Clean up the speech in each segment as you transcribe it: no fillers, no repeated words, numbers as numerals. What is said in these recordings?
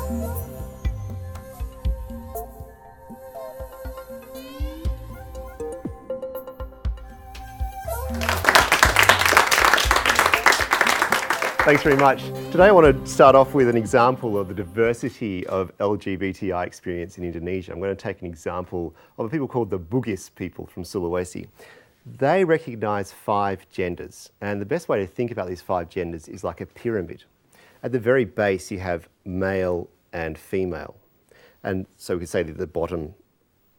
Thanks very much. Today I want to start off with an example of the diversity of LGBTI experience in Indonesia. I'm going to take an example of a people called the Bugis people from Sulawesi. They recognise 5 genders, and the best way to think about these 5 genders is like a pyramid. At the very base you have male and female, and so we could say that the bottom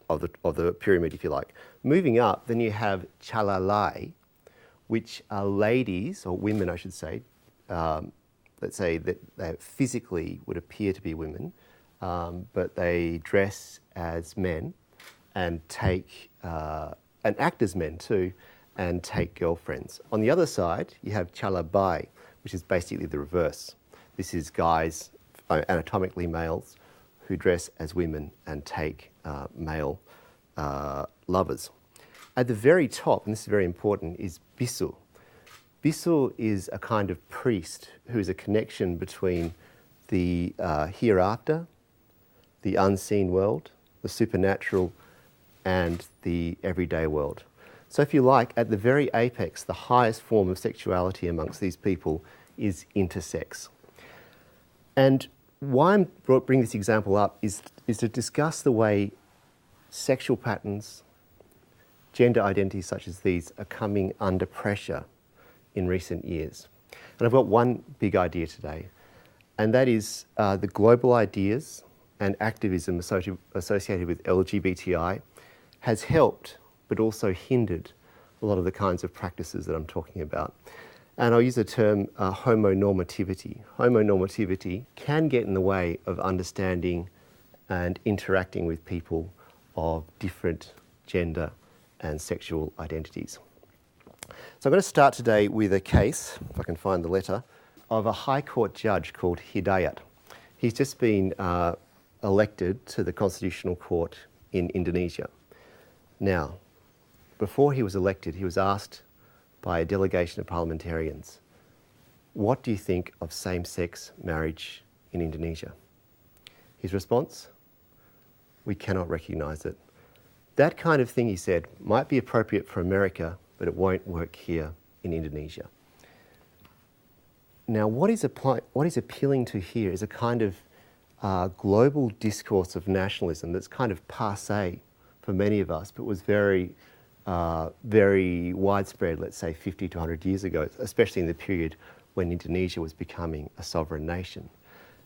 of the pyramid, if you like. Moving up, then you have chalalai, which are ladies, or women I should say, let's say that they physically would appear to be women, but they dress as men and take and act as men too, and take girlfriends. On the other side, you have chalabai, which is basically the reverse. This is guys, anatomically males, who dress as women and take male lovers. At the very top, and this is very important, is bisu. Bisu is a kind of priest who is a connection between the hereafter, the unseen world, the supernatural, and the everyday world. So if you like, at the very apex, the highest form of sexuality amongst these people is intersex. And why I'm bringing this example up is to discuss the way sexual patterns, gender identities such as these are coming under pressure in recent years. And I've got one big idea today, and that is the global ideas and activism associated with LGBTI has helped, but also hindered a lot of the kinds of practices that I'm talking about. And I'll use the term homonormativity. Homonormativity can get in the way of understanding and interacting with people of different gender and sexual identities. So I'm going to start today with a case, if I can find the letter, of a High Court judge called Hidayat. He's just been elected to the Constitutional Court in Indonesia. Now, before he was elected, he was asked by a delegation of parliamentarians, what do you think of same-sex marriage in Indonesia? His response? We cannot recognise it. That kind of thing, he said, might be appropriate for America, but it won't work here in Indonesia. Now, what is appealing to here is a kind of global discourse of nationalism that's kind of passé for many of us, but was very, very widespread, let's say 50 to 100 years ago, especially in the period when Indonesia was becoming a sovereign nation.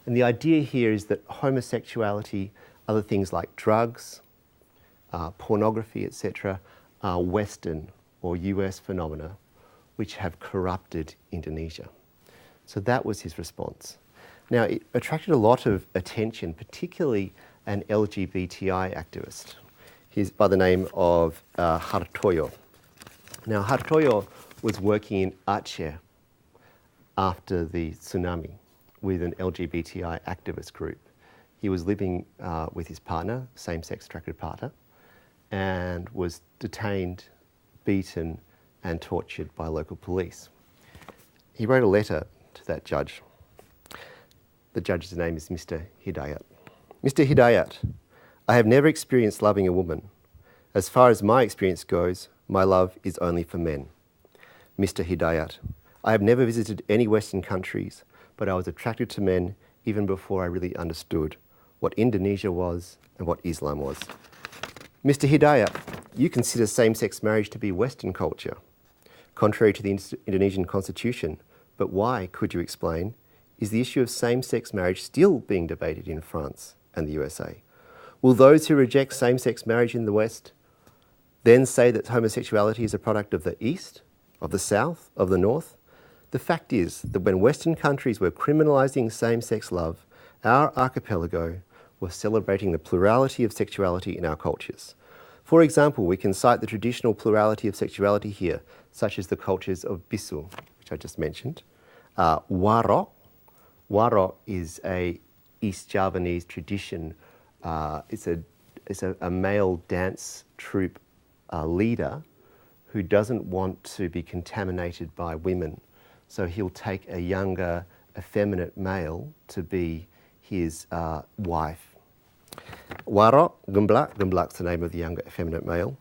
And the idea here is that homosexuality, other things like drugs, pornography, etc., are Western or US phenomena which have corrupted Indonesia. So that was his response. Now, it attracted a lot of attention, particularly an LGBTI activist. He's by the name of Hartoyo. Now, Hartoyo was working in Aceh after the tsunami with an LGBTI activist group. He was living with his partner, same-sex attracted partner, and was detained, beaten and tortured by local police. He wrote a letter to that judge. The judge's name is Mr. Hidayat. Mr. Hidayat, I have never experienced loving a woman. As far as my experience goes, my love is only for men. Mr. Hidayat, I have never visited any Western countries, but I was attracted to men even before I really understood what Indonesia was and what Islam was. Mr. Hidayat, you consider same-sex marriage to be Western culture, contrary to the Indonesian constitution, but why, could you explain, is the issue of same-sex marriage still being debated in France and the USA? Will those who reject same-sex marriage in the West then say that homosexuality is a product of the East, of the South, of the North? The fact is that when Western countries were criminalising same-sex love, our archipelago was celebrating the plurality of sexuality in our cultures. For example, we can cite the traditional plurality of sexuality here, such as the cultures of Bisu, which I just mentioned. Waro is a East Javanese tradition. It's a male dance troupe leader who doesn't want to be contaminated by women. So he'll take a younger, effeminate male to be his wife. Waro, Gumblak, Gumblak's the name of the younger effeminate male,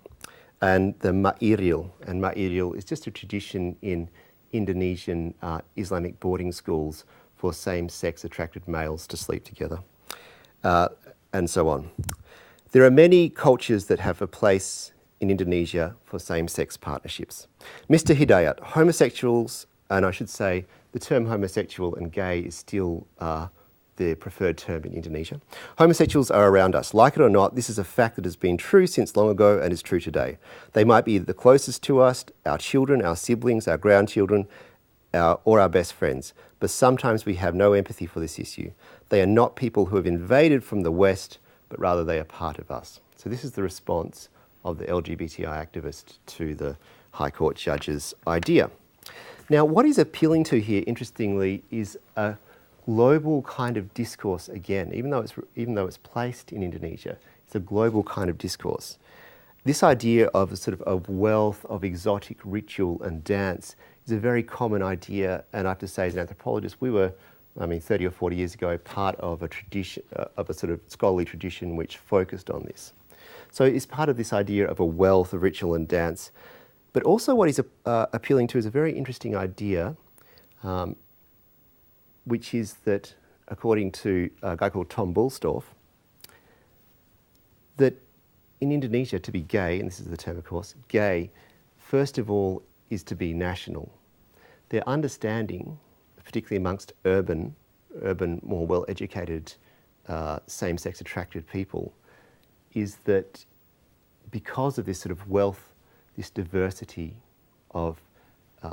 and the Ma'iril. And Ma'iril is just a tradition in Indonesian Islamic boarding schools for same-sex attracted males to sleep together, and so on. There are many cultures that have a place in Indonesia for same-sex partnerships. Mr. Hidayat, homosexuals, and I should say the term homosexual and gay is still the preferred term in Indonesia. Homosexuals are around us. Like it or not, this is a fact that has been true since long ago and is true today. They might be the closest to us, our children, our siblings, our grandchildren, or our best friends. But sometimes we have no empathy for this issue. They are not people who have invaded from the West, but rather they are part of us. So this is the response of the LGBTI activist to the High Court judge's idea. Now, what he's appealing to here, interestingly, is a global kind of discourse again. Even though it's placed in Indonesia, it's a global kind of discourse. This idea of a sort of wealth of exotic ritual and dance is a very common idea, and I have to say, as an anthropologist, we were, 30 or 40 years ago, part of a tradition, of a sort of scholarly tradition which focused on this. So it's part of this idea of a wealth of ritual and dance. But also what he's appealing to is a very interesting idea, which is that, according to a guy called Tom Bullstorff, that in Indonesia, to be gay, and this is the term, of course, gay, first of all, is to be national. Their understanding, particularly amongst urban, more well-educated, same-sex attracted people, is that because of this sort of wealth, this diversity of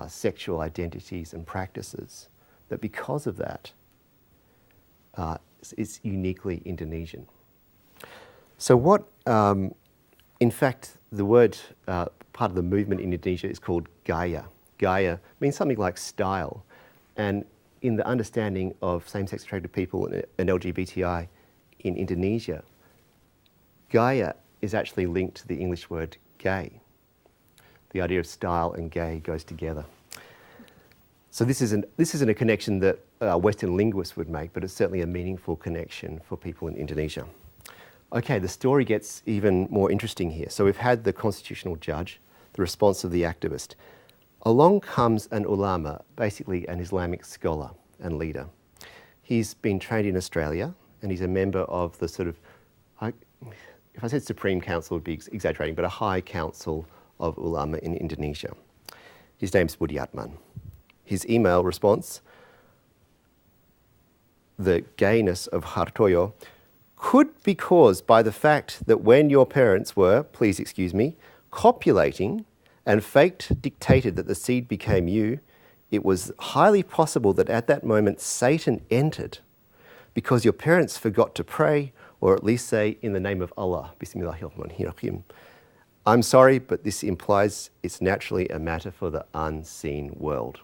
sexual identities and practices, that because of that, it's uniquely Indonesian. So what, in fact, the word, part of the movement in Indonesia is called gaya. Gaya means something like style. And in the understanding of same-sex attracted people and LGBTI in Indonesia, gaya is actually linked to the English word gay. The idea of style and gay goes together. So this isn't a connection that Western linguists would make, but it's certainly a meaningful connection for people in Indonesia. Okay, the story gets even more interesting here. So we've had the constitutional judge, the response of the activist. Along comes an ulama, basically an Islamic scholar and leader. He's been trained in Australia, and he's a member of the sort of, if I said Supreme Council, it would be exaggerating, but a high council of ulama in Indonesia. His name's Budiatman. His email response, the gayness of Hartoyo could be caused by the fact that when your parents were, please excuse me, copulating and fate dictated that the seed became you, it was highly possible that at that moment Satan entered because your parents forgot to pray, or at least say, in the name of Allah, Bismillahirrahmanirrahim. I'm sorry, but this implies it's naturally a matter for the unseen world.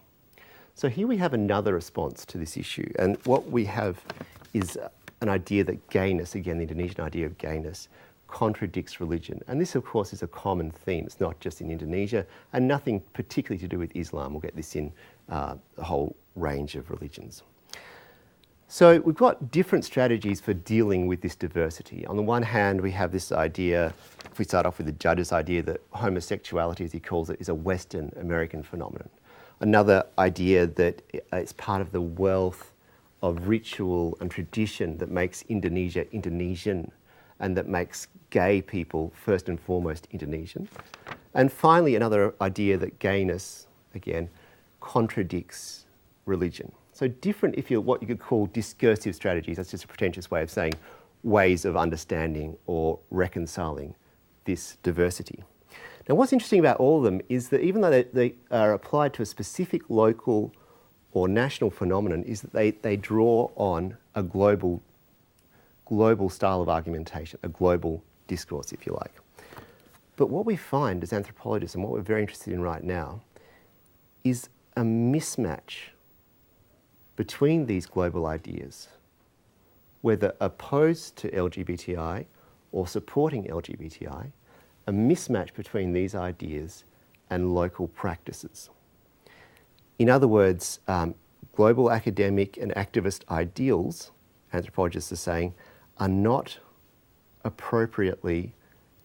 So here we have another response to this issue. And what we have is an idea that gayness, again, the Indonesian idea of gayness, contradicts religion. And this, of course, is a common theme. It's not just in Indonesia, and nothing particularly to do with Islam. We'll get this in a whole range of religions. So we've got different strategies for dealing with this diversity. On the one hand, we have this idea, if we start off with the judge's idea, that homosexuality, as he calls it, is a Western American phenomenon. Another idea that it's part of the wealth of ritual and tradition that makes Indonesia Indonesian, and that makes gay people first and foremost Indonesian. And finally, another idea that gayness, again, contradicts religion. So different, if you're what you could call discursive strategies, that's just a pretentious way of saying ways of understanding or reconciling this diversity. Now, what's interesting about all of them is that even though they are applied to a specific local or national phenomenon, is that they draw on a global style of argumentation, a global discourse, if you like. But what we find as anthropologists, and what we're very interested in right now, is a mismatch between these global ideas, whether opposed to LGBTI or supporting LGBTI, a mismatch between these ideas and local practices. In other words, global academic and activist ideals anthropologists are saying, are not appropriately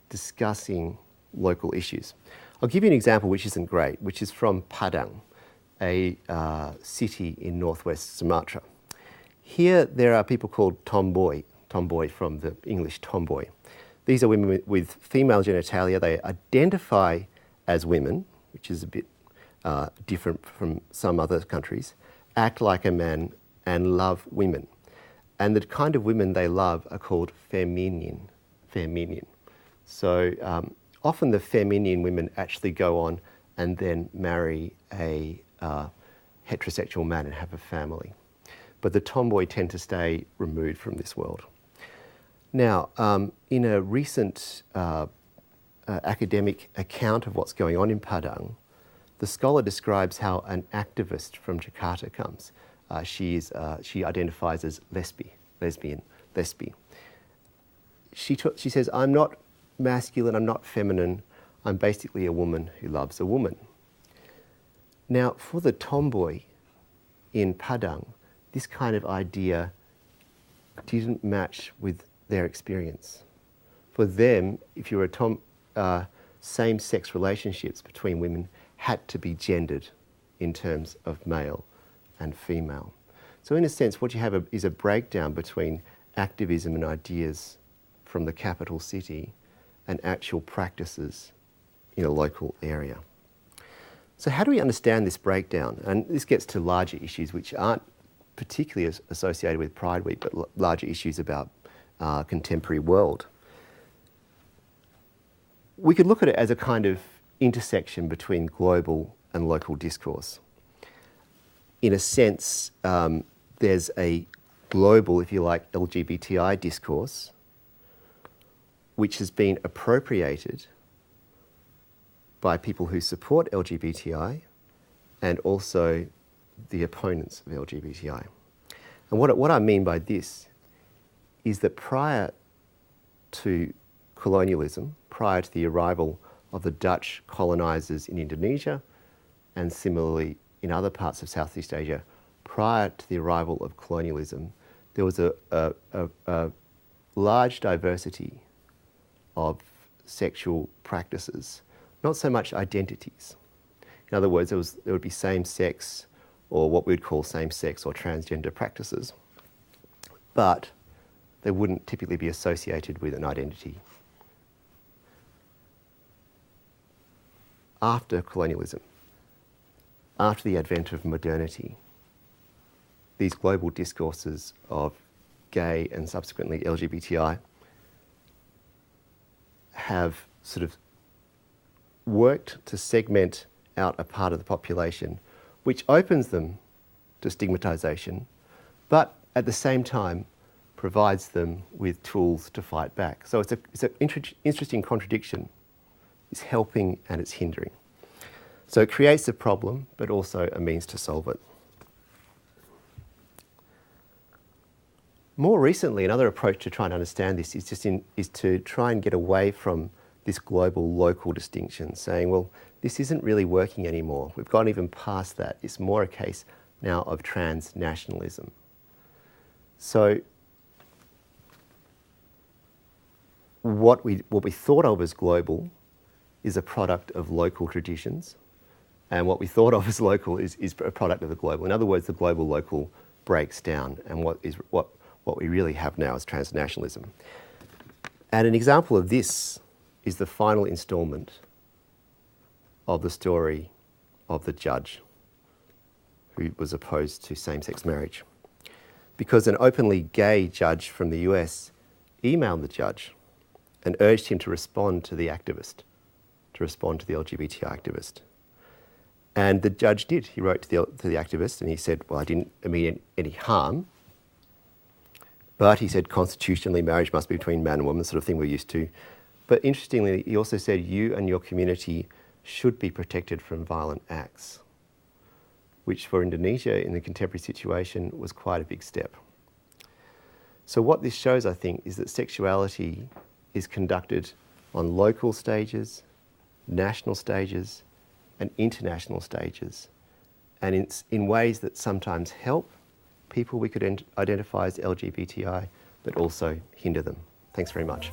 discussing local issues. I'll give you an example which isn't great, which is from Padang, a city in northwest Sumatra. Here there are people called tomboy from the English tomboy. These are women with female genitalia. They identify as women, which is a bit different from some other countries, act like a man and love women. And the kind of women they love are called feminine. So often the feminine women actually go on and then marry a heterosexual man and have a family. But the tomboy tend to stay removed from this world. Now, in a recent academic account of what's going on in Padang, the scholar describes how an activist from Jakarta comes. She identifies as lesbian. She says, I'm not masculine, I'm not feminine, I'm basically a woman who loves a woman. Now, for the tomboy in Padang, this kind of idea didn't match with their experience. For them, if you were same-sex relationships between women had to be gendered in terms of male and female. So in a sense, what you have is a breakdown between activism and ideas from the capital city and actual practices in a local area. So how do we understand this breakdown? And this gets to larger issues which aren't particularly associated with Pride Week, but larger issues about contemporary world. We could look at it as a kind of intersection between global and local discourse. In a sense, there's a global, if you like, LGBTI discourse, which has been appropriated by people who support LGBTI and also the opponents of LGBTI. And what I mean by this is that prior to colonialism, prior to the arrival of the Dutch colonisers in Indonesia, and similarly in other parts of Southeast Asia, prior to the arrival of colonialism, there was a large diversity of sexual practices, not so much identities. In other words, there would be same-sex, or what we would call same-sex or transgender practices, but they wouldn't typically be associated with an identity. After colonialism, after the advent of modernity, these global discourses of gay and subsequently LGBTI have sort of worked to segment out a part of the population which opens them to stigmatisation, but at the same time provides them with tools to fight back. So it's an interesting contradiction. It's helping and it's hindering. So it creates a problem, but also a means to solve it. More recently, another approach to try and understand this is to try and get away from this global-local distinction, saying, well, this isn't really working anymore. We've gone even past that. It's more a case now of transnationalism. So what we thought of as global is a product of local traditions, and what we thought of as local is a product of the global. In other words, the global-local breaks down, and what we really have now is transnationalism. And an example of this is the final instalment of the story of the judge who was opposed to same-sex marriage. Because an openly gay judge from the US emailed the judge and urged him to respond to the activist, to respond to the LGBTI activist. And the judge did. He wrote to the activist and he said, well, I didn't mean any harm, but he said constitutionally marriage must be between man and woman, the sort of thing we're used to. But interestingly, he also said you and your community should be protected from violent acts, which for Indonesia in the contemporary situation was quite a big step. So what this shows, I think, is that sexuality is conducted on local stages, national stages, and international stages, and in ways that sometimes help people we could identify as LGBTI, but also hinder them. Thanks very much.